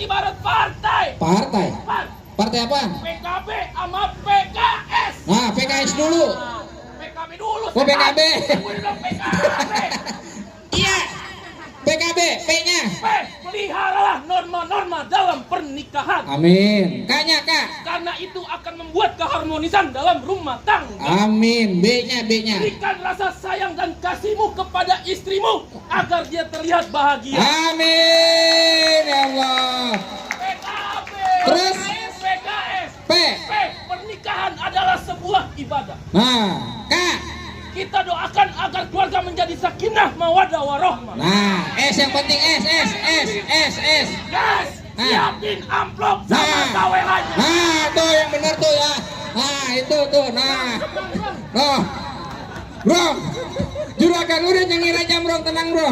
ibarat partai. Partai. Partai apa? PKB sama PKS. Nah, PKS dulu. PKB dulu. Oh, PKB. Gue bilang PKB. Iya. PKB, P-nya. P, peliharalah norma-norma dalam pernikahan. Amin. K-nya, Kak. Karena itu akan membuat keharmonisan dalam rumah tangga. Amin. B-nya, B-nya. Berikan rasa sayang dan kasihmu kepada istrimu agar dia terlihat bahagia. Amin. Ya Allah. PKB. Terus? PKS. P. P, pernikahan adalah sebuah ibadah. Nah, K. Kita doakan agar keluarga menjadi sakinah mawaddah warahmah. Nah, S yang penting S. Yes, Nah. siapin amplop sama Nah. KWH-nya. Nah, tuh yang benar tuh ya. Nah, itu tuh. Nah. Noh. Bro. Juragan udah nyengir aja, Bro. Tenang, Bro.